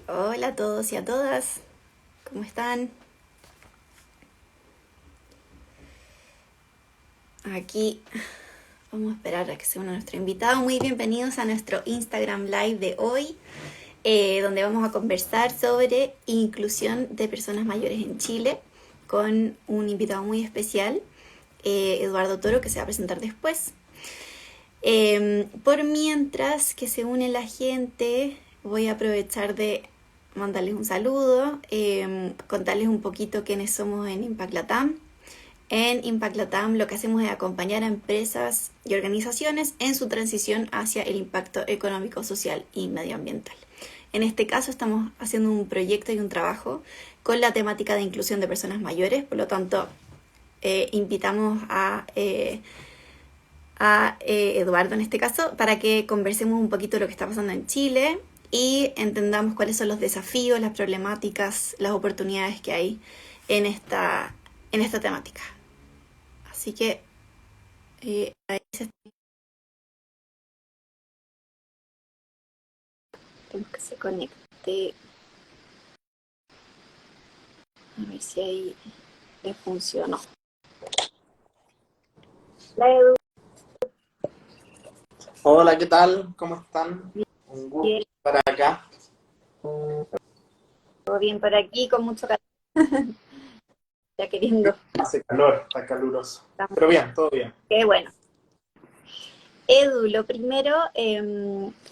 Hola a todos y a todas, ¿cómo están? Aquí vamos a esperar a que se una nuestro invitado. Muy bienvenidos a nuestro Instagram Live de hoy, donde vamos a conversar sobre inclusión de personas mayores en Chile con un invitado muy especial, Eduardo Toro, que se va a presentar después. Por mientras que se une la gente, voy a aprovechar de mandarles un saludo, contarles un poquito quiénes somos en Impact Latam. En Impact Latam lo que hacemos es acompañar a empresas y organizaciones en su transición hacia el impacto económico, social y medioambiental. En este caso estamos haciendo un proyecto y un trabajo con la temática de inclusión de personas mayores, por lo tanto invitamos a Eduardo en este caso para que conversemos un poquito de lo que está pasando en Chile y entendamos cuáles son los desafíos, las problemáticas, las oportunidades que hay en esta temática. Así que ahí tenemos que se conecte. A ver si ahí le funcionó. Hola Edu. Hola, ¿qué tal? ¿Cómo están? Un gusto Bien, estar acá. todo bien por aquí, con mucho calor, ya queriendo. Hace calor, está caluroso. Pero bien, todo bien. Qué bueno. Edu, lo primero,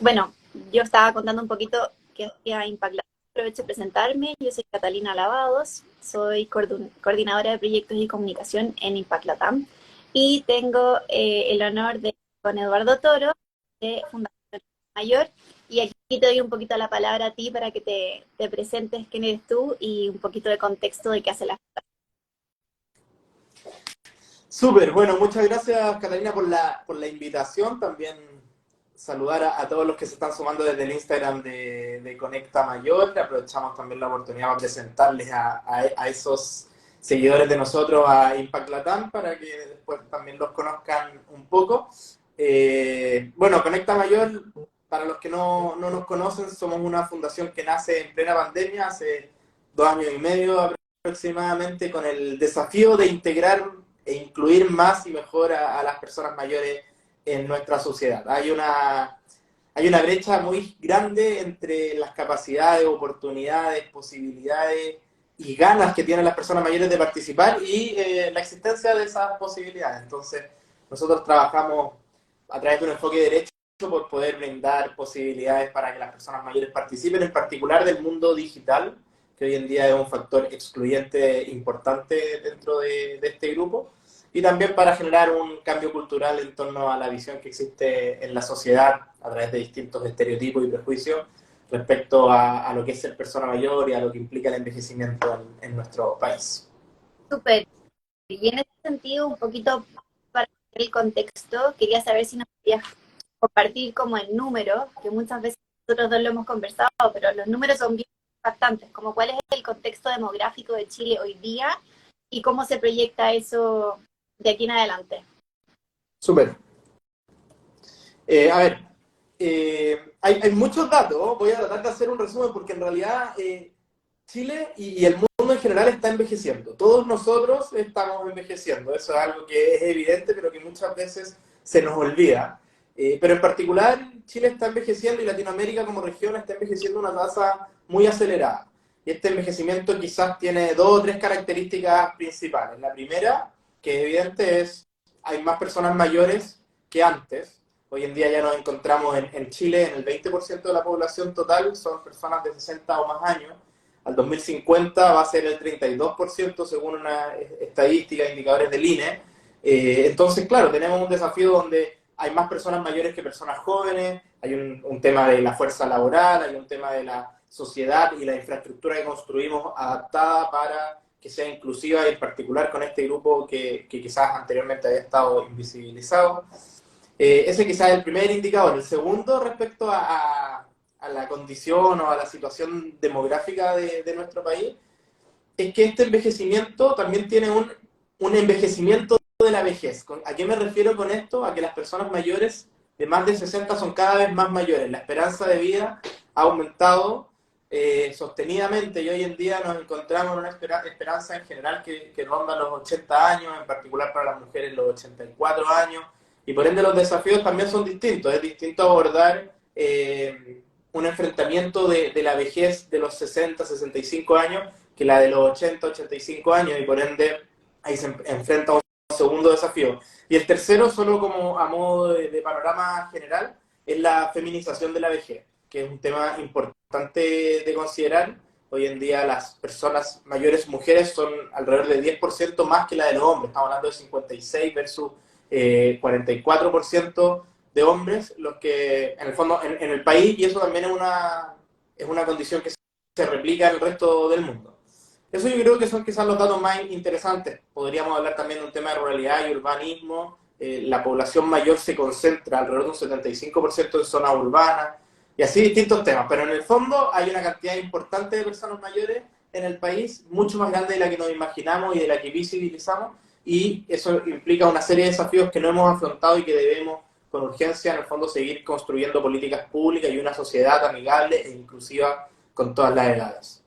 bueno, yo estaba contando un poquito qué hacía Impact Lab. Aprovecho de presentarme. Yo soy Catalina Lavados, soy coordinadora de proyectos y comunicación en Impact Latam y tengo el honor de con Eduardo Toro de Fundación Mayor. Y aquí te doy un poquito la palabra a ti para que te presentes quién eres tú y un poquito de contexto de qué hace la. Súper, bueno, muchas gracias Catalina por la invitación. También saludar a todos los que se están sumando desde el Instagram de Conecta Mayor. Aprovechamos también la oportunidad para presentarles a esos seguidores de nosotros a Impact Latam para que después también los conozcan un poco. Bueno, Conecta Mayor, para los que no nos conocen, somos una fundación que nace en plena pandemia, hace 2 años y medio aproximadamente, con el desafío de integrar e incluir más y mejor a las personas mayores en nuestra sociedad. Hay una brecha muy grande entre las capacidades, oportunidades, posibilidades y ganas que tienen las personas mayores de participar y la existencia de esas posibilidades. Entonces, nosotros trabajamos a través de un enfoque derecho por poder brindar posibilidades para que las personas mayores participen, en particular del mundo digital, que hoy en día es un factor excluyente importante dentro de este grupo, y también para generar un cambio cultural en torno a la visión que existe en la sociedad a través de distintos estereotipos y prejuicios respecto a lo que es ser persona mayor y a lo que implica el envejecimiento en nuestro país. Súper. Y en ese sentido, un poquito para el contexto, quería saber si nos podías compartir como el número, que muchas veces nosotros dos lo hemos conversado, pero los números son bien impactantes, como cuál es el contexto demográfico de Chile hoy día y cómo se proyecta eso de aquí en adelante. Súper. A ver, hay muchos datos, ¿no? Voy a tratar de hacer un resumen porque en realidad Chile y el mundo en general está envejeciendo. Todos nosotros estamos envejeciendo, eso es algo que es evidente, pero que muchas veces se nos olvida. Pero en particular, Chile está envejeciendo y Latinoamérica como región está envejeciendo a una tasa muy acelerada. Y este envejecimiento quizás tiene dos o tres características principales. La primera, que es evidente, es hay más personas mayores que antes. Hoy en día ya nos encontramos en Chile, en el 20% de la población total son personas de 60 o más años. Al 2050 va a ser el 32% según una estadística, indicadores del INE. Entonces, claro, tenemos un desafío donde hay más personas mayores que personas jóvenes, hay un tema de la fuerza laboral, hay un tema de la sociedad y la infraestructura que construimos adaptada para que sea inclusiva y en particular con este grupo que quizás anteriormente había estado invisibilizado. Ese quizás es el primer indicador. El segundo, respecto a la condición o a la situación demográfica de nuestro país, es que este envejecimiento también tiene un envejecimiento de la vejez. ¿A qué me refiero con esto? A que las personas mayores de más de 60 son cada vez más mayores. La esperanza de vida ha aumentado sostenidamente, y hoy en día nos encontramos en una esperanza en general que ronda los 80 años, en particular para las mujeres los 84 años, y por ende los desafíos también son distintos. Es distinto abordar un enfrentamiento de la vejez de los 60, 65 años que la de los 80, 85 años, y por ende ahí se enfrenta un segundo desafío. Y el tercero, solo como a modo de panorama general, es la feminización de la vejez, que es un tema importante de considerar. Hoy en día las personas mayores mujeres son alrededor de 10% más que la de los hombres. Estamos hablando de 56 versus 44% de hombres, los que en el fondo en el país, y eso también es una condición que se replica en el resto del mundo. Eso yo creo que son quizás los datos más interesantes. Podríamos hablar también de un tema de ruralidad y urbanismo. La población mayor se concentra alrededor de un 75% en zonas urbanas, y así distintos temas. Pero en el fondo hay una cantidad importante de personas mayores en el país, mucho más grande de la que nos imaginamos y de la que visibilizamos, y eso implica una serie de desafíos que no hemos afrontado y que debemos con urgencia en el fondo seguir construyendo políticas públicas y una sociedad amigable e inclusiva con todas las edades.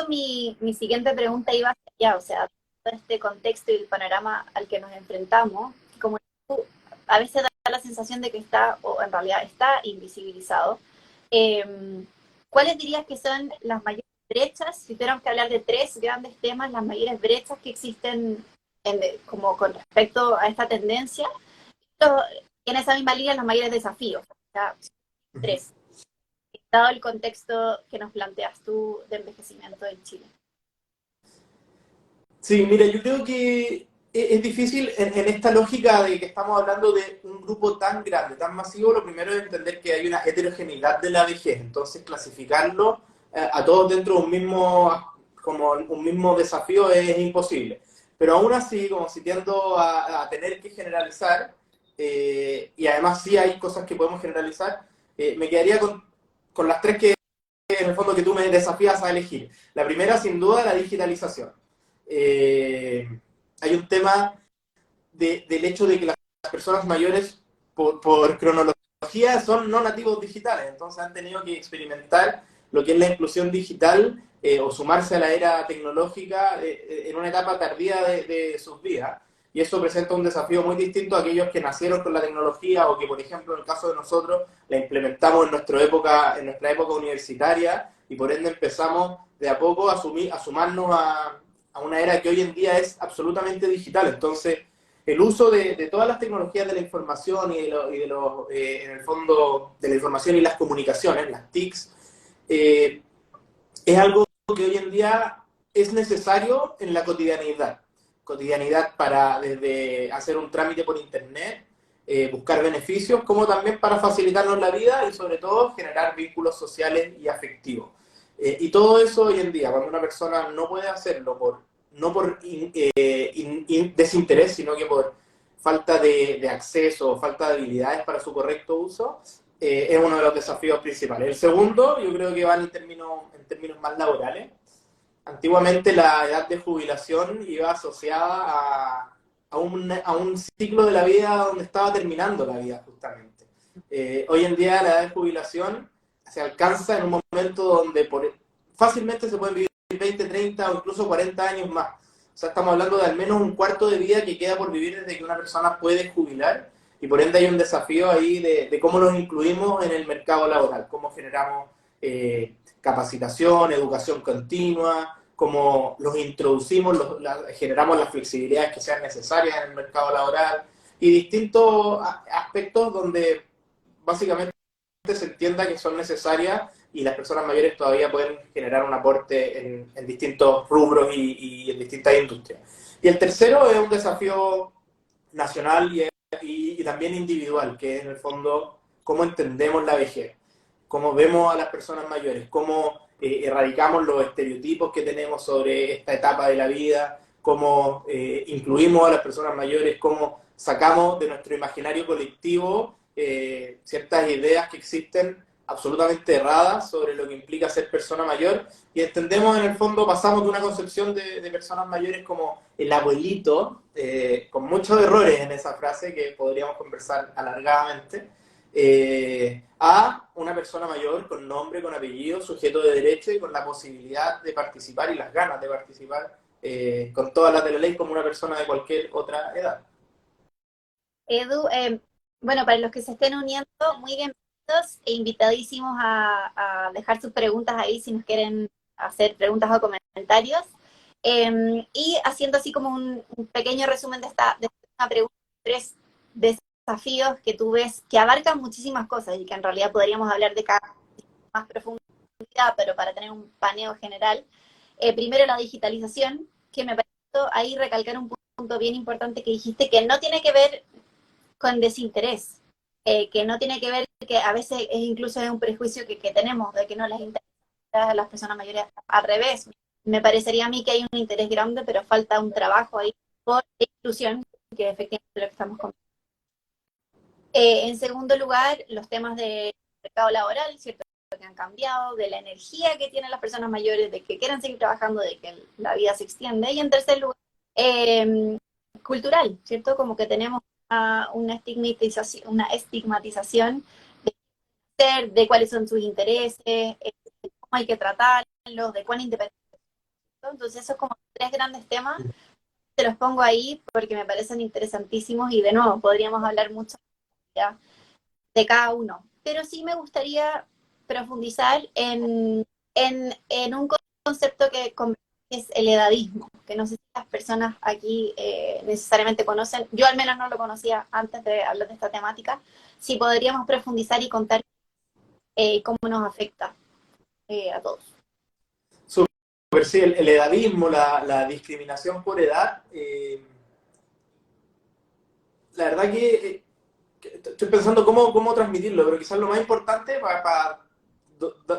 Mi siguiente pregunta iba hacia allá, o sea, todo este contexto y el panorama al que nos enfrentamos, como tú, a veces da la sensación de que está, o en realidad está invisibilizado. ¿Cuáles dirías que son las mayores brechas, si tuviéramos que hablar de tres grandes temas, las mayores brechas que existen como con respecto a esta tendencia? Y en esa misma línea, los mayores desafíos, o sea, tres, dado el contexto que nos planteas tú de envejecimiento en Chile. Sí, mira, yo creo que es difícil en esta lógica de que estamos hablando de un grupo tan grande, tan masivo. Lo primero es entender que hay una heterogeneidad de la vejez, entonces clasificarlo a todos dentro de como un mismo desafío es imposible. Pero aún así, como si tiendo a tener que generalizar, y además sí hay cosas que podemos generalizar, me quedaría con las tres que en el fondo que tú me desafías a elegir. La primera, sin duda, la digitalización. Hay un tema del hecho de que las personas mayores, por cronología, son no nativos digitales, entonces han tenido que experimentar lo que es la inclusión digital o sumarse a la era tecnológica en una etapa tardía de sus vidas. Y eso presenta un desafío muy distinto a aquellos que nacieron con la tecnología o que, por ejemplo, en el caso de nosotros, la implementamos en nuestra época universitaria, y por ende empezamos de a poco a sumarnos a una era que hoy en día es absolutamente digital. Entonces, el uso de todas las tecnologías de la información en el fondo, de la información y las comunicaciones, las TICs, es algo que hoy en día es necesario en la cotidianidad. Cotidianidad para desde hacer un trámite por internet, buscar beneficios, como también para facilitarnos la vida y sobre todo generar vínculos sociales y afectivos. Y todo eso hoy en día, cuando una persona no puede hacerlo no por desinterés, sino que por falta de acceso o falta de habilidades para su correcto uso, es uno de los desafíos principales. El segundo, yo creo que va en términos más laborales. Antiguamente la edad de jubilación iba asociada a un ciclo de la vida donde estaba terminando la vida, justamente. Hoy en día la edad de jubilación se alcanza en un momento donde fácilmente se pueden vivir 20, 30 o incluso 40 años más. O sea, estamos hablando de al menos un cuarto de vida que queda por vivir desde que una persona puede jubilar, y por ende hay un desafío ahí de cómo los incluimos en el mercado laboral, cómo generamos capacitación, educación continua, cómo los introducimos, generamos las flexibilidades que sean necesarias en el mercado laboral, y distintos aspectos donde básicamente se entienda que son necesarias y las personas mayores todavía pueden generar un aporte en distintos rubros y en distintas industrias. Y el tercero es un desafío nacional y también individual, que es en el fondo cómo entendemos la vejez, cómo vemos a las personas mayores, cómo erradicamos los estereotipos que tenemos sobre esta etapa de la vida, cómo incluimos a las personas mayores, cómo sacamos de nuestro imaginario colectivo ciertas ideas que existen absolutamente erradas sobre lo que implica ser persona mayor, y entendemos en el fondo, pasamos de una concepción de personas mayores como el abuelito, con muchos errores en esa frase que podríamos conversar alargadamente, a una persona mayor con nombre, con apellido, sujeto de derecho y con la posibilidad de participar y las ganas de participar con todas las de la ley como una persona de cualquier otra edad. Edu, bueno, para los que se estén uniendo, muy bienvenidos e invitadísimos a dejar sus preguntas ahí si nos quieren hacer preguntas o comentarios. Y haciendo así como un pequeño resumen de esta pregunta, tres desafíos que tú ves que abarcan muchísimas cosas y que en realidad podríamos hablar de cada más profundidad, pero para tener un paneo general. Primero, la digitalización, que me pareció ahí recalcar un punto bien importante que dijiste, que no tiene que ver con desinterés, que no tiene que ver, que a veces es incluso un prejuicio que tenemos de que no les interesa a las personas mayores, al revés. Me parecería a mí que hay un interés grande, pero falta un trabajo ahí por inclusión, que efectivamente es lo que estamos comentando. En segundo lugar, los temas de mercado laboral, ¿cierto? Que han cambiado, de la energía que tienen las personas mayores, de que quieren seguir trabajando, de que la vida se extiende. Y en tercer lugar, cultural, ¿cierto? Como que tenemos una estigmatización de ser, de cuáles son sus intereses, de cómo hay que tratarlos, de cuán independientes son. Entonces, esos como tres grandes temas, te los pongo ahí porque me parecen interesantísimos y de nuevo, podríamos hablar mucho ya de cada uno. Pero sí me gustaría profundizar en un concepto que es el edadismo, que no sé si las personas aquí necesariamente conocen. Yo al menos no lo conocía antes de hablar de esta temática. Si podríamos profundizar y contar cómo nos afecta a todos. Súper, sí, el edadismo, la discriminación por edad, la verdad que estoy pensando cómo transmitirlo, pero quizás lo más importante para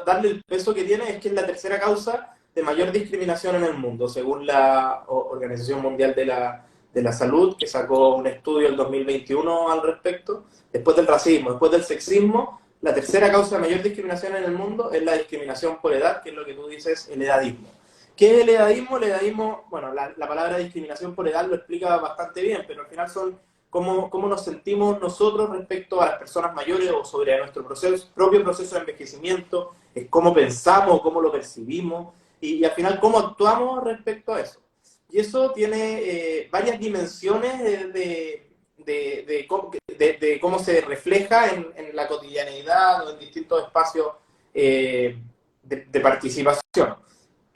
darle el peso que tiene es que es la tercera causa de mayor discriminación en el mundo, según la Organización Mundial de la Salud, que sacó un estudio el 2021 al respecto. Después del racismo, después del sexismo, la tercera causa de mayor discriminación en el mundo es la discriminación por edad, que es lo que tú dices, el edadismo. ¿Qué es el edadismo? El edadismo, bueno, la palabra discriminación por edad lo explica bastante bien, pero al final son cómo nos sentimos nosotros respecto a las personas mayores o sobre nuestro propio proceso de envejecimiento, es cómo pensamos, cómo lo percibimos y al final cómo actuamos respecto a eso. Y eso tiene varias dimensiones de cómo se refleja en la cotidianeidad o en distintos espacios de participación.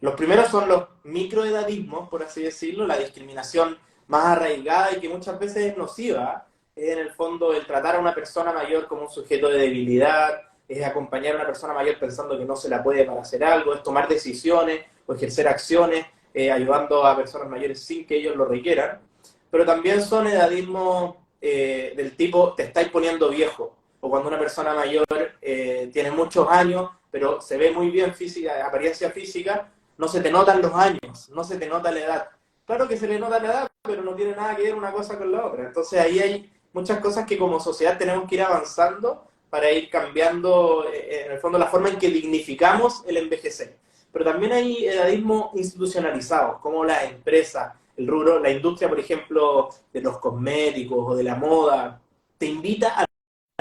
Los primeros son los microedadismos, por así decirlo, la discriminación más arraigada y que muchas veces es nociva, es en el fondo el tratar a una persona mayor como un sujeto de debilidad, es acompañar a una persona mayor pensando que no se la puede para hacer algo, es tomar decisiones o ejercer acciones ayudando a personas mayores sin que ellos lo requieran. Pero también son edadismos del tipo te estáis poniendo viejo, o cuando una persona mayor tiene muchos años, pero se ve muy bien física, apariencia física, no se te notan los años, no se te nota la edad. Claro que se le nota la edad, pero no tiene nada que ver una cosa con la otra. Entonces ahí hay muchas cosas que como sociedad tenemos que ir avanzando para ir cambiando, en el fondo, la forma en que dignificamos el envejecer. Pero también hay edadismo institucionalizados, como la empresa, el rubro, la industria, por ejemplo, de los cosméticos o de la moda, te invita a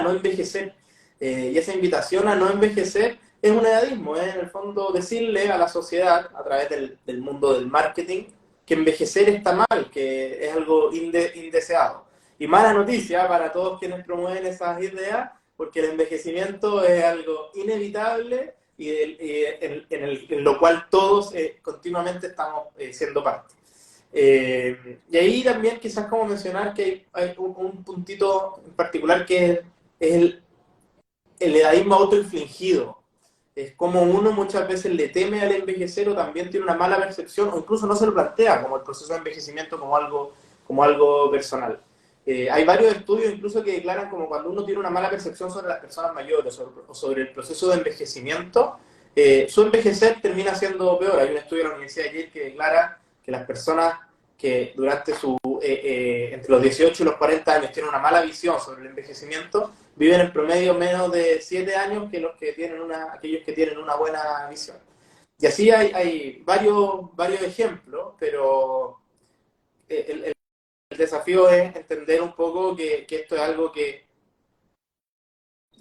no envejecer. Y esa invitación a no envejecer es un edadismo, es en el fondo decirle a la sociedad, a través del mundo del marketing, que envejecer está mal, que es algo indeseado. Y mala noticia para todos quienes promueven esas ideas, porque el envejecimiento es algo inevitable y en lo cual todos continuamente estamos siendo parte. Y ahí también quizás como mencionar que hay un puntito en particular que es el edadismo autoinfligido. Es como uno muchas veces le teme al envejecer o también tiene una mala percepción o incluso no se lo plantea como el proceso de envejecimiento como algo personal. Hay varios estudios incluso que declaran como cuando uno tiene una mala percepción sobre las personas mayores o sobre el proceso de envejecimiento, su envejecer termina siendo peor. Hay un estudio de la Universidad de Yale que declara que las personas que durante entre los 18 y los 40 años tienen una mala visión sobre el envejecimiento, viven en promedio menos de 7 años que los que tienen aquellos que tienen una buena visión. Y así hay varios ejemplos, pero el desafío es entender un poco que esto es algo que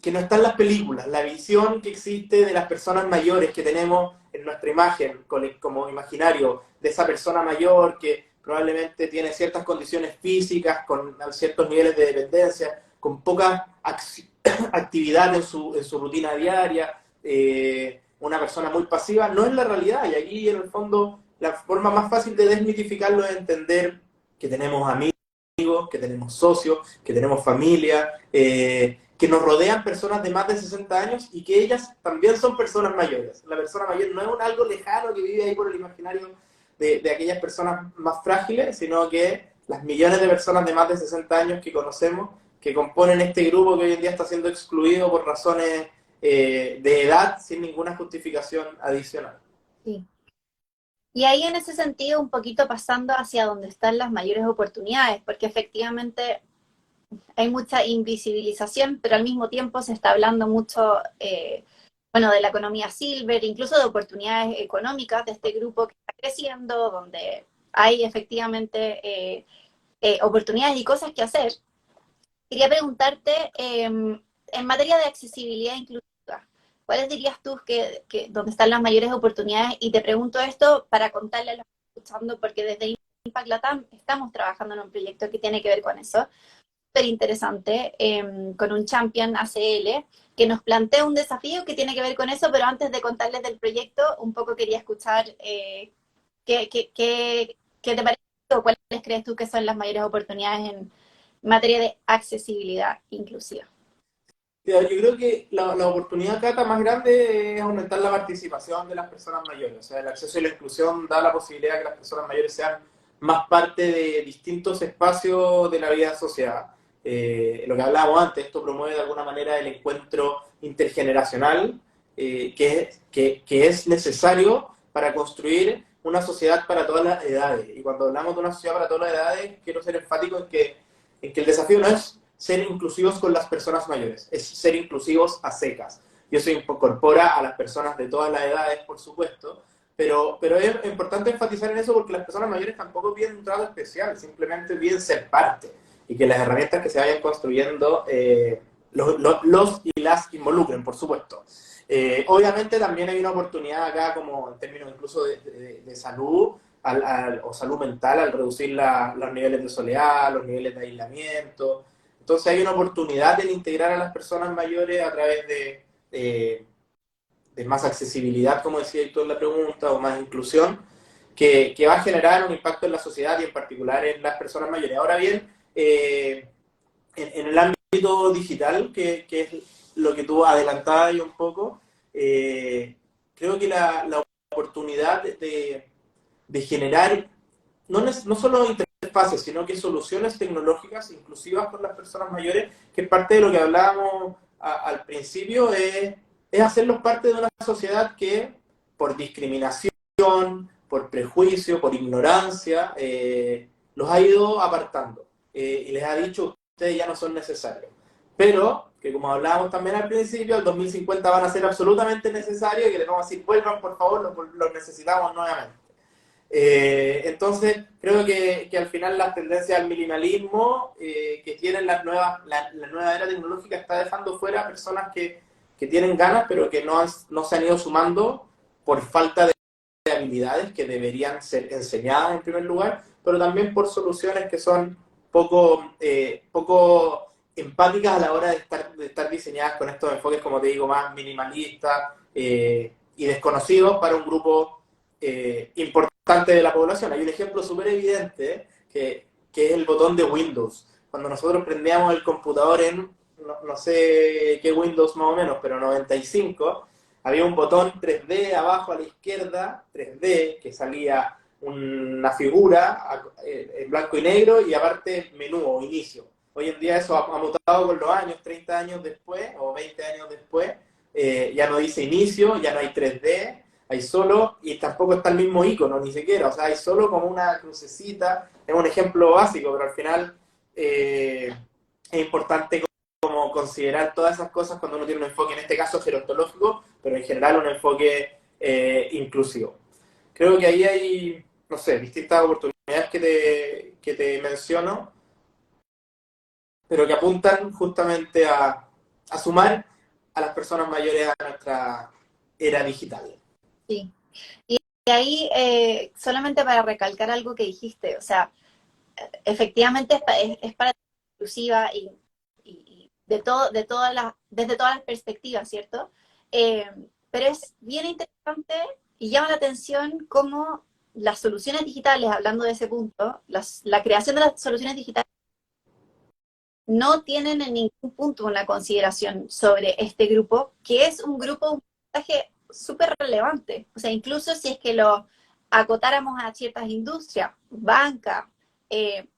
que no está en las películas, la visión que existe de las personas mayores que tenemos en nuestra imagen, como imaginario de esa persona mayor que probablemente tiene ciertas condiciones físicas, con ciertos niveles de dependencia, con poca actividad en su rutina diaria, una persona muy pasiva, no es la realidad. Y aquí, en el fondo, la forma más fácil de desmitificarlo es entender que tenemos amigos, que tenemos socios, que tenemos familia, que nos rodean personas de más de 60 años y que ellas también son personas mayores. La persona mayor no es algo lejano que vive ahí por el imaginario de aquellas personas más frágiles, sino que las millones de personas de más de 60 años que conocemos, que componen este grupo que hoy en día está siendo excluido por razones de edad sin ninguna justificación adicional. Sí. Y ahí en ese sentido, un poquito pasando hacia donde están las mayores oportunidades, porque efectivamente hay mucha invisibilización, pero al mismo tiempo se está hablando mucho, bueno, de la economía silver, incluso de oportunidades económicas de este grupo que está creciendo, donde hay efectivamente oportunidades y cosas que hacer. Quería preguntarte, en materia de accesibilidad inclusiva, ¿cuáles dirías tú donde están las mayores oportunidades? Y te pregunto esto para contarle a los que están escuchando, porque desde Impact Latam estamos trabajando en un proyecto que tiene que ver con eso, súper interesante, con un champion ACL, que nos plantea un desafío que tiene que ver con eso, pero antes de contarles del proyecto, un poco quería escuchar qué te parece o cuáles crees tú que son las mayores oportunidades en materia de accesibilidad inclusiva. Yo creo que la oportunidad, Cata, más grande es aumentar la participación de las personas mayores. O sea, el acceso y la inclusión da la posibilidad de que las personas mayores sean más parte de distintos espacios de la vida asociada. Lo que hablábamos antes, esto promueve de alguna manera el encuentro intergeneracional, que es necesario para construir una sociedad para todas las edades. Y cuando hablamos de una sociedad para todas las edades, quiero ser enfático en que el desafío no es ser inclusivos con las personas mayores, es ser inclusivos a secas. Y eso incorpora a las personas de todas las edades, por supuesto, pero es importante enfatizar en eso porque las personas mayores tampoco piden un trato especial, simplemente piden ser parte y que las herramientas que se vayan construyendo los y las involucren, por supuesto. Obviamente también hay una oportunidad acá, como en términos incluso de salud o salud mental, al reducir los niveles de soledad, los niveles de aislamiento. Entonces hay una oportunidad en integrar a las personas mayores a través de más accesibilidad, como decía tú en la pregunta, o más inclusión, que va a generar un impacto en la sociedad y en particular en las personas mayores. Ahora bien, en el ámbito digital, que es lo que tú adelantabas ahí un poco, creo que la oportunidad de generar no solo interfaces, sino que soluciones tecnológicas inclusivas con las personas mayores, que es parte de lo que hablábamos al principio, es hacerlos parte de una sociedad que por discriminación, por prejuicio, por ignorancia, los ha ido apartando y les ha dicho ustedes ya no son necesarios. Pero que como hablábamos también al principio, el 2050 van a ser absolutamente necesarios y que les vamos a decir, vuelvan por favor, los necesitamos nuevamente. Entonces, creo que al final las tendencias al minimalismo que tienen la nueva era tecnológica está dejando fuera a personas que tienen ganas, pero que no se han ido sumando por falta de habilidades que deberían ser enseñadas en primer lugar, pero también por soluciones que son poco empáticas a la hora de estar diseñadas con estos enfoques, como te digo, más minimalistas y desconocidos para un grupo importante de la población. Hay un ejemplo súper evidente que es el botón de Windows. Cuando nosotros prendíamos el computador no sé qué Windows más o menos, pero 95, había un botón 3D abajo a la izquierda, 3D, que salía una figura en blanco y negro y aparte menú o inicio. Hoy en día eso ha mutado con los años, 30 años después o 20 años después, ya no dice inicio, ya no hay 3D, hay solo, y tampoco está el mismo icono ni siquiera, o sea, hay solo como una crucecita, es un ejemplo básico, pero al final es importante como considerar todas esas cosas cuando uno tiene un enfoque, en este caso gerontológico, pero en general un enfoque inclusivo. Creo que ahí hay, no sé, distintas oportunidades que te menciono, pero que apuntan justamente a sumar a las personas mayores a nuestra era digital. Sí. Y ahí, solamente para recalcar algo que dijiste, o sea, efectivamente es para inclusiva y de todo, desde todas las perspectivas, ¿cierto? Eh, pero es bien interesante y llama la atención cómo las soluciones digitales, hablando de ese punto, la creación de las soluciones digitales no tienen en ningún punto una consideración sobre este grupo, que es un grupo, un porcentaje súper relevante. O sea, incluso si es que lo acotáramos a ciertas industrias, banca, eh,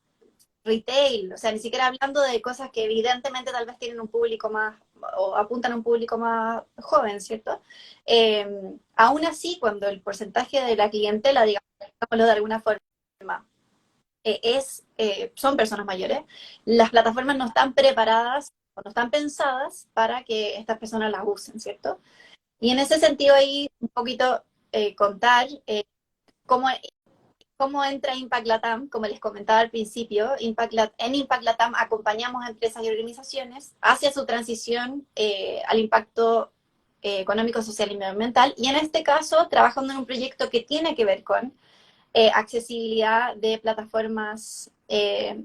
retail, o sea, ni siquiera hablando de cosas que evidentemente tal vez tienen un público más, o apuntan a un público más joven, ¿cierto? Aún así, cuando el porcentaje de la clientela, digámoslo de alguna forma, son personas mayores, las plataformas no están preparadas o no están pensadas para que estas personas las usen, ¿cierto? Y en ese sentido ahí un poquito contar cómo, cómo entra Impact Latam, como les comentaba al principio, en Impact Latam acompañamos a empresas y organizaciones hacia su transición al impacto económico, social y medioambiental, y en este caso trabajando en un proyecto que tiene que ver con accesibilidad de plataformas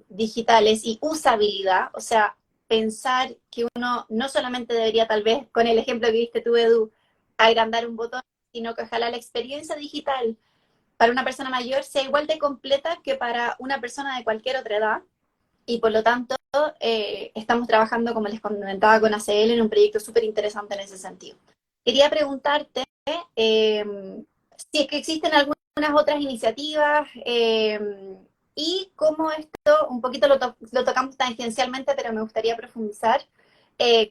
digitales y usabilidad, o sea, pensar que uno no solamente debería tal vez, con el ejemplo que viste tú, Edu, agrandar un botón, sino que ojalá la experiencia digital para una persona mayor sea igual de completa que para una persona de cualquier otra edad, y por lo tanto estamos trabajando, como les comentaba, con ACL en un proyecto súper interesante en ese sentido. Quería preguntarte si es que existen algunas otras iniciativas y cómo esto, un poquito lo tocamos tangencialmente, pero me gustaría profundizar,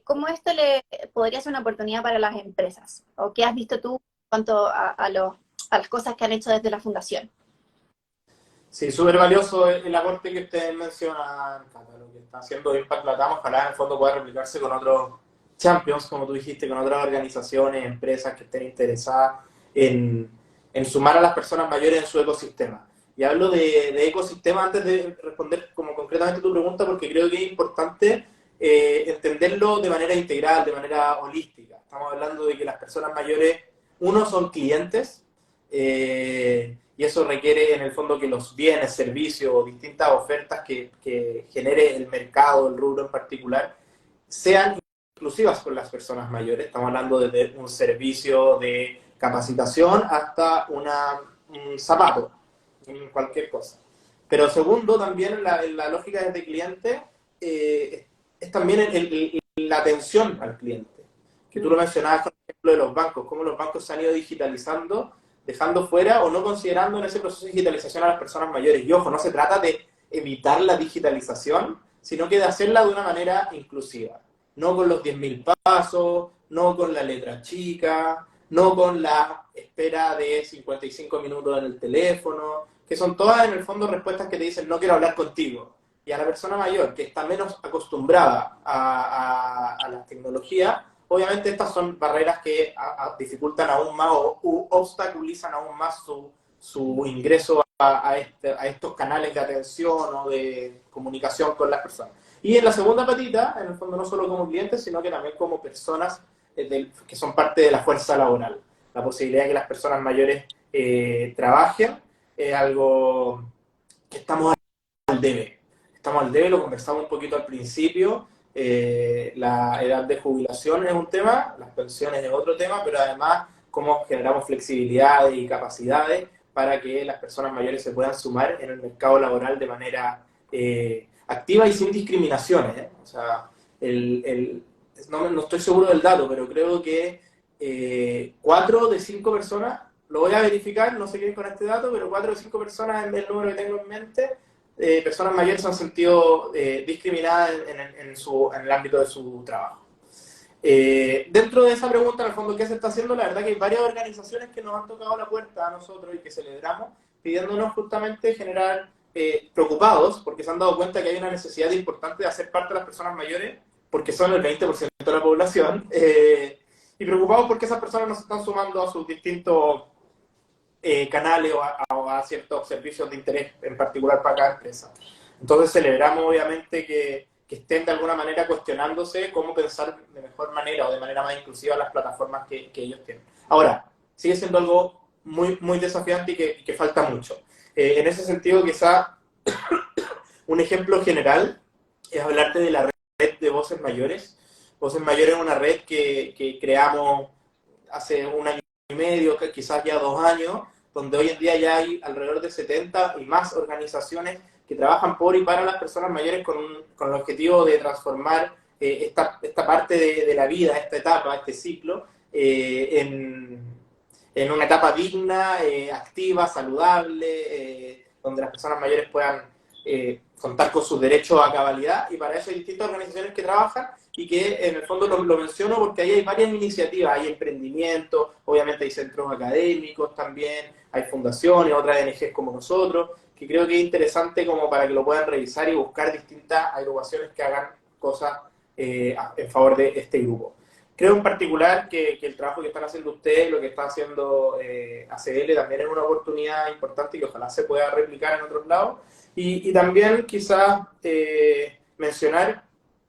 cómo esto le podría ser una oportunidad para las empresas, o qué has visto tú en cuanto a las cosas que han hecho desde la fundación. Sí, súper valioso el aporte que ustedes mencionan, Cata, lo que está haciendo Impact Latam. Ojalá en el fondo pueda replicarse con otros champions, como tú dijiste, con otras organizaciones, empresas que estén interesadas en, en sumar a las personas mayores en su ecosistema. Y hablo de ecosistema antes de responder como concretamente tu pregunta, porque creo que es importante entenderlo de manera integral, de manera holística. Estamos hablando de que las personas mayores, uno, son clientes, y eso requiere en el fondo que los bienes, servicios o distintas ofertas que genere el mercado, el rubro en particular, sean inclusivas con las personas mayores. Estamos hablando desde un servicio de capacitación hasta un zapato, cualquier cosa. Pero segundo, también en la lógica de cliente, es también la atención al cliente. Que tú lo mencionabas con el ejemplo de los bancos, cómo los bancos se han ido digitalizando, dejando fuera o no considerando en ese proceso de digitalización a las personas mayores. Y ojo, no se trata de evitar la digitalización, sino que de hacerla de una manera inclusiva. No con los 10.000 pasos, no con la letra chica, no con la espera de 55 minutos en el teléfono, que son todas en el fondo respuestas que te dicen no quiero hablar contigo. Y a la persona mayor que está menos acostumbrada a la tecnología, obviamente estas son barreras que dificultan aún más o obstaculizan aún más su ingreso a estos canales de atención o de comunicación con las personas. Y en la segunda patita, en el fondo no solo como clientes, sino que también como personas que son parte de la fuerza laboral. La posibilidad de que las personas mayores trabajen es algo que estamos al debe. Estamos al debe, lo conversamos un poquito al principio. La edad de jubilación es un tema, las pensiones es otro tema, pero además cómo generamos flexibilidades y capacidades para que las personas mayores se puedan sumar en el mercado laboral de manera activa y sin discriminaciones. O sea, no estoy seguro del dato, pero creo que 4 de 5 personas, lo voy a verificar, no sé qué es con este dato, pero 4 de 5 personas es el número que tengo en mente, personas mayores se han sentido discriminadas en el ámbito de su trabajo. Dentro de esa pregunta, en el fondo, ¿qué se está haciendo? La verdad que hay varias organizaciones que nos han tocado la puerta a nosotros y que celebramos, pidiéndonos justamente generar, preocupados, porque se han dado cuenta que hay una necesidad importante de hacer parte de las personas mayores, porque son el 20% de la población, y preocupados porque esas personas no se están sumando a sus distintos canales o a ciertos servicios de interés en particular para cada empresa. Entonces celebramos obviamente que estén de alguna manera cuestionándose cómo pensar de mejor manera o de manera más inclusiva las plataformas que ellos tienen. Ahora, sigue siendo algo muy, muy desafiante y que falta mucho. En ese sentido, quizá un ejemplo general es hablarte de la red de Voces Mayores. Voces Mayores es una red que creamos hace un año y medio, quizás ya 2 años, donde hoy en día ya hay alrededor de 70 y más organizaciones que trabajan por y para las personas mayores con el objetivo de transformar esta parte de la vida, esta etapa, este ciclo, en una etapa digna, activa, saludable, donde las personas mayores puedan contar con sus derechos a cabalidad, y para eso hay distintas organizaciones que trabajan y que en el fondo lo menciono porque ahí hay varias iniciativas, hay emprendimientos, obviamente hay centros académicos también, hay fundaciones, otras ONGs como nosotros, que creo que es interesante como para que lo puedan revisar y buscar distintas agrupaciones que hagan cosas en favor de este grupo. Creo en particular que el trabajo que están haciendo ustedes, lo que está haciendo ACL, también es una oportunidad importante y que ojalá se pueda replicar en otros lados. Y también quizás mencionar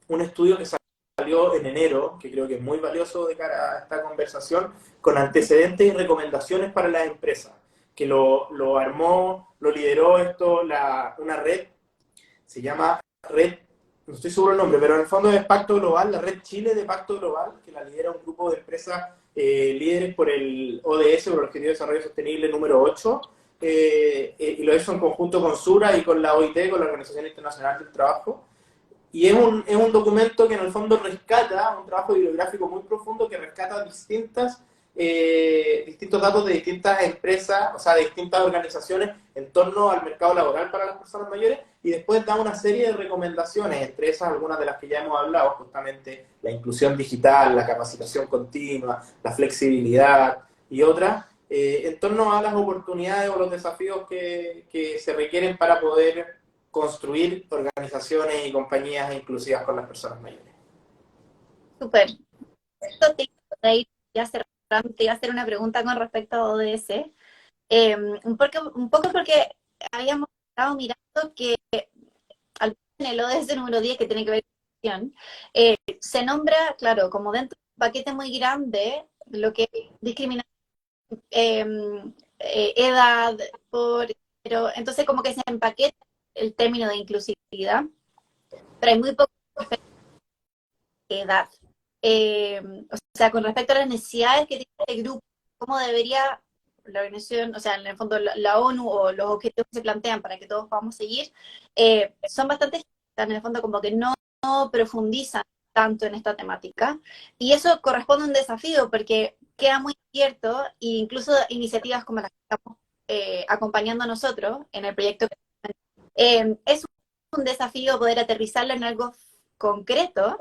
un estudio que salió en enero, que creo que es muy valioso de cara a esta conversación, con antecedentes y recomendaciones para las empresas, que lo armó, lo lideró una red, se llama Red, no estoy seguro el nombre, pero en el fondo es Pacto Global, la Red Chile de Pacto Global, que la lidera un grupo de empresas líderes por el ODS, por el Objetivo de Desarrollo Sostenible número 8, y lo hizo en conjunto con Sura y con la OIT, con la Organización Internacional del Trabajo. Y es un documento que en el fondo rescata, un trabajo bibliográfico muy profundo que rescata distintos datos de distintas empresas, o sea, de distintas organizaciones en torno al mercado laboral para las personas mayores, y después da una serie de recomendaciones, entre esas algunas de las que ya hemos hablado, justamente la inclusión digital, la capacitación continua, la flexibilidad y otras, en torno a las oportunidades o los desafíos que se requieren para poder construir organizaciones y compañías inclusivas con las personas mayores. Súper. Esto te iba a te iba a hacer una pregunta con respecto a ODS. Un poco porque habíamos estado mirando que en el ODS número 10, que tiene que ver con educación, se nombra, claro, como dentro de un paquete muy grande, lo que es discriminación, edad, pero entonces como que se empaqueta el término de inclusividad, pero hay muy poco edad. O sea, con respecto a las necesidades que tiene este grupo, cómo debería la organización, o sea, en el fondo la ONU o los objetivos que se plantean para que todos podamos seguir, son bastante, en el fondo como que no profundizan tanto en esta temática. Y eso corresponde a un desafío porque queda muy abierto e incluso iniciativas como las que estamos acompañando nosotros en el proyecto. Es un desafío poder aterrizarlo en algo concreto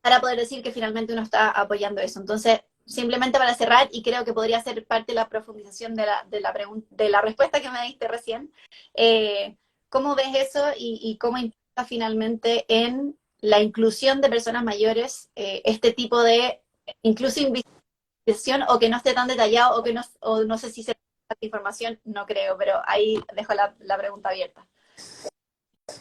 para poder decir que finalmente uno está apoyando eso. Entonces, simplemente para cerrar, y creo que podría ser parte de la profundización de la respuesta que me diste recién, ¿cómo ves eso y cómo impacta finalmente en la inclusión de personas mayores este tipo de incluso investigación, o que no esté tan detallado, o no sé si se da información, no creo, pero ahí dejo la pregunta abierta.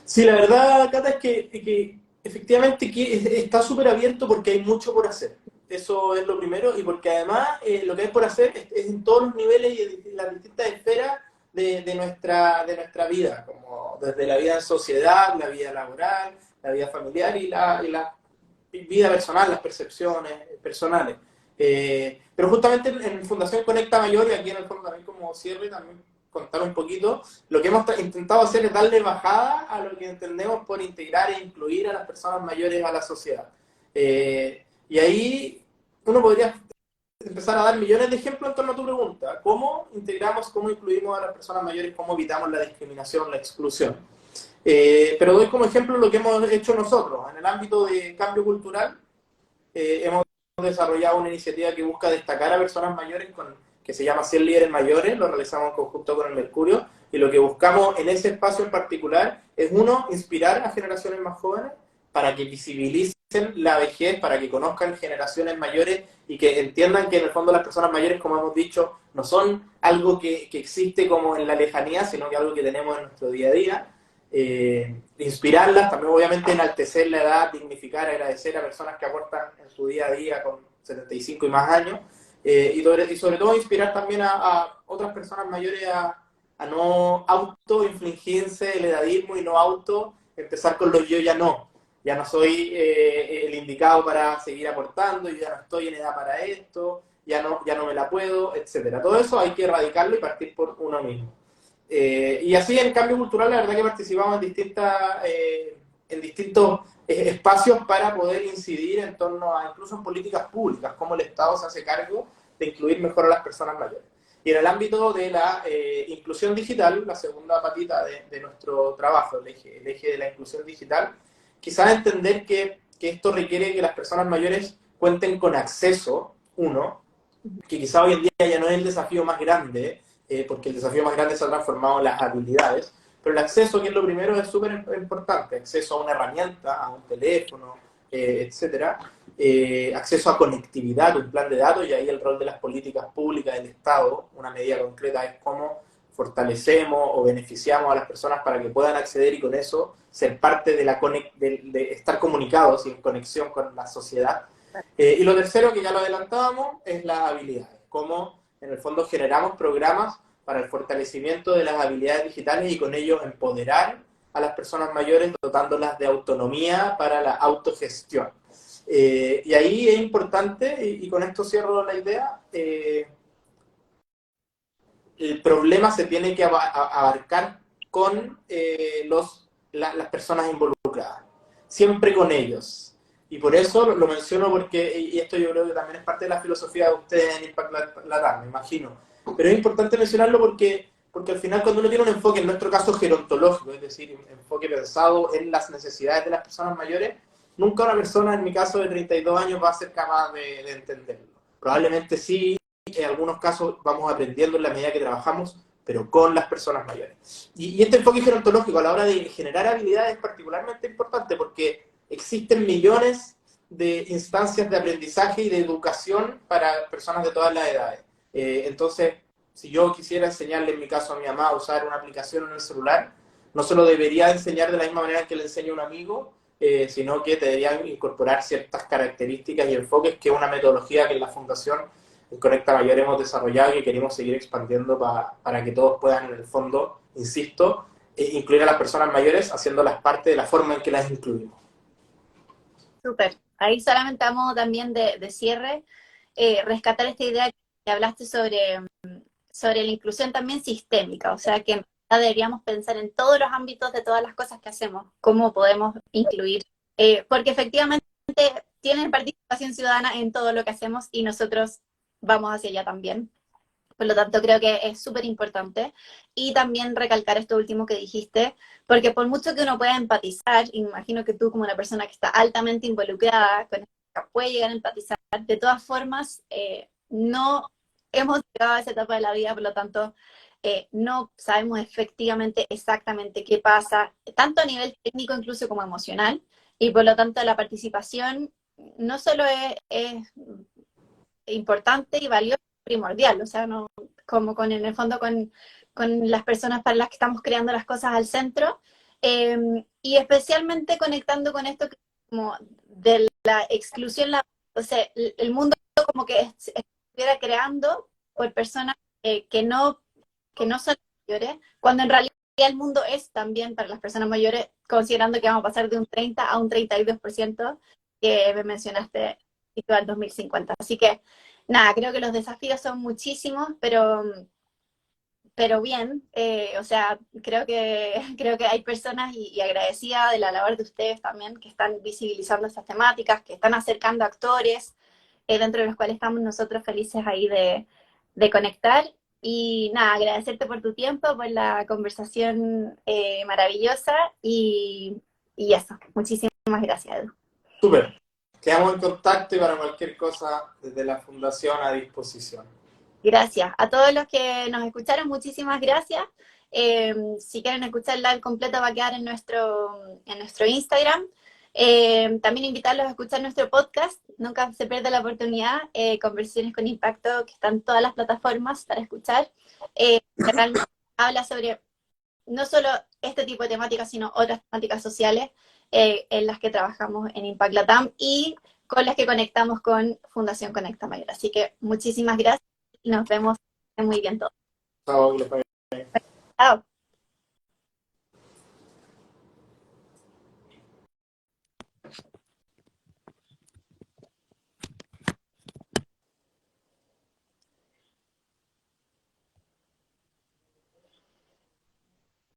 Sí, la verdad, Cata, es que efectivamente que está súper abierto porque hay mucho por hacer. Eso es lo primero, y porque además lo que hay por hacer es en todos los niveles y en las distintas esferas de nuestra vida, como desde la vida en sociedad, la vida laboral, la vida familiar y la vida personal, las percepciones personales. Pero justamente en Fundación Conecta Mayor, y aquí en el fondo también como cierre, también contar un poquito, lo que hemos intentado hacer es darle bajada a lo que entendemos por integrar e incluir a las personas mayores a la sociedad. Y ahí uno podría empezar a dar millones de ejemplos en torno a tu pregunta. ¿Cómo integramos, cómo incluimos a las personas mayores, cómo evitamos la discriminación, la exclusión? Pero doy como ejemplo lo que hemos hecho nosotros. En el ámbito de cambio cultural, hemos desarrollado una iniciativa que busca destacar a personas mayores que se llama 100 líderes mayores, lo realizamos en conjunto con el Mercurio, y lo que buscamos en ese espacio en particular es, uno, inspirar a generaciones más jóvenes para que visibilicen la vejez, para que conozcan generaciones mayores y que entiendan que en el fondo las personas mayores, como hemos dicho, no son algo que existe como en la lejanía, sino que algo que tenemos en nuestro día a día. inspirarlas, también obviamente enaltecer la edad, dignificar, agradecer a personas que aportan en su día a día con 75 y más años, y sobre todo inspirar también a otras personas mayores a no auto-infligirse el edadismo y no empezar con los yo ya no soy el indicado para seguir aportando, yo ya no estoy en edad para esto, ya no me la puedo, etcétera. Todo eso hay que erradicarlo y partir por uno mismo. Y así en cambio cultural, la verdad que participamos en distintos espacios para poder incidir en torno a incluso en políticas públicas, cómo el Estado se hace cargo de incluir mejor a las personas mayores. Y en el ámbito de la inclusión digital, la segunda patita de nuestro trabajo, el eje de la inclusión digital, quizás entender que esto requiere que las personas mayores cuenten con acceso, uno, que quizá hoy en día ya no es el desafío más grande, porque el desafío más grande se ha transformado en las habilidades, pero el acceso, que es lo primero, es súper importante. Acceso a una herramienta, a un teléfono, etcétera. Acceso a conectividad, un plan de datos, y ahí el rol de las políticas públicas del Estado, una medida concreta, es cómo fortalecemos o beneficiamos a las personas para que puedan acceder y con eso ser parte de estar comunicados y en conexión con la sociedad. Y lo tercero, que ya lo adelantábamos, es las habilidades. Cómo, en el fondo, generamos programas para el fortalecimiento de las habilidades digitales y con ello empoderar a las personas mayores, dotándolas de autonomía para la autogestión. Y ahí es importante, y con esto cierro la idea, el problema se tiene que abarcar con las personas involucradas, siempre con ellos. Y por eso lo menciono porque, y esto yo creo que también es parte de la filosofía de ustedes en Impact Latam, me imagino. Pero es importante mencionarlo porque al final cuando uno tiene un enfoque, en nuestro caso gerontológico, es decir, un enfoque pensado en las necesidades de las personas mayores, nunca una persona, en mi caso de 32 años, va a ser capaz de entenderlo. Probablemente sí, en algunos casos vamos aprendiendo en la medida que trabajamos, pero con las personas mayores. Y este enfoque gerontológico a la hora de generar habilidades es particularmente importante porque existen millones de instancias de aprendizaje y de educación para personas de todas las edades. Entonces, si yo quisiera enseñarle, en mi caso a mi mamá, a usar una aplicación en el celular, no se lo debería enseñar de la misma manera que le enseño a un amigo, sino que deberían incorporar ciertas características y enfoques que una metodología que en la Fundación Conecta Mayor hemos desarrollado y que queremos seguir expandiendo para que todos puedan, en el fondo, insisto, incluir a las personas mayores haciéndolas parte de la forma en que las incluimos. Súper. Ahí solamente vamos también de cierre, rescatar esta idea que hablaste sobre la inclusión también sistémica, o sea que en realidad deberíamos pensar en todos los ámbitos de todas las cosas que hacemos, cómo podemos incluir, porque efectivamente tienen participación ciudadana en todo lo que hacemos y nosotros vamos hacia allá también. Por lo tanto, creo que es súper importante. Y también recalcar esto último que dijiste, porque por mucho que uno pueda empatizar, imagino que tú como una persona que está altamente involucrada con esto, puede llegar a empatizar, de todas formas, no hemos llegado a esa etapa de la vida, por lo tanto, no sabemos efectivamente exactamente qué pasa, tanto a nivel técnico incluso como emocional, y por lo tanto la participación no solo es importante y valiosa, primordial, o sea, no, como en el fondo con las personas para las que estamos creando las cosas al centro, y especialmente conectando con esto como de la exclusión, o sea, el mundo como que estuviera creando por personas que no son mayores, cuando en realidad el mundo es también para las personas mayores, considerando que vamos a pasar de un 30 a un 32% que me mencionaste al 2050. Así que nada, creo que los desafíos son muchísimos, pero bien, o sea, creo que hay personas y agradecida de la labor de ustedes también que están visibilizando estas temáticas, que están acercando actores, dentro de los cuales estamos nosotros felices ahí de conectar. Y nada, agradecerte por tu tiempo, por la conversación maravillosa y eso. Muchísimas gracias, Edu. Súper. Quedamos en contacto y para cualquier cosa desde la Fundación a disposición. Gracias. A todos los que nos escucharon, muchísimas gracias. Si quieren escucharla al completo va a quedar en nuestro Instagram. También invitarlos a escuchar nuestro podcast. Nunca se pierde la oportunidad. Conversaciones con Impacto, que están en todas las plataformas para escuchar. Que realmente habla sobre no solo este tipo de temáticas, sino otras temáticas sociales en las que trabajamos en Impact Latam y con las que conectamos con Fundación Conecta Mayor. Así que muchísimas gracias y nos vemos muy bien todos. Chao, que les vaya bien. Chao.